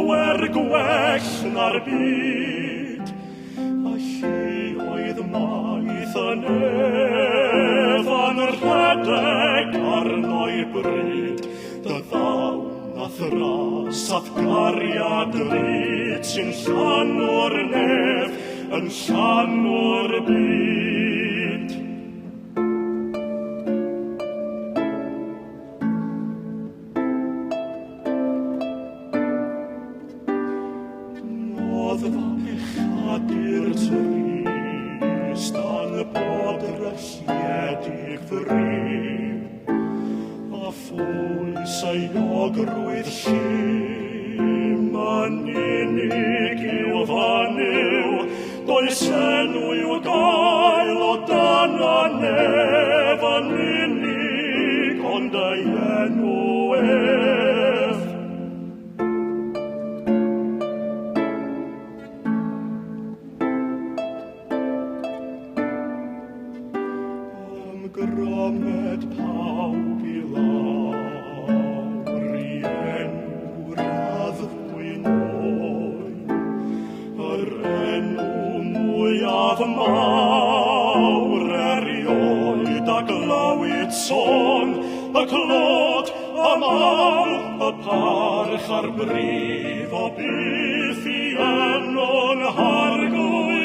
llawer gwell na'r byd. A hi oedd maith yn efan rhedeg arno'i bryd. Dy ddawn a thras ath gariad ryd sy'n llanw'r nef yn llanw'r byd. Nodd fan echadur trist an bodre lledig fri, a phwys ei ogrwydd llym yn unig i'w fan yw, does enw i'w gael o dan a nef yn unig, ond ei enw ef. Gromed pawb i lawr i enw'r addwyn oen, yr enw mwyaf mawr erioed a glywyd sôn, y clod, y mal, y parch a'r brif o byth i enw'n hargwy.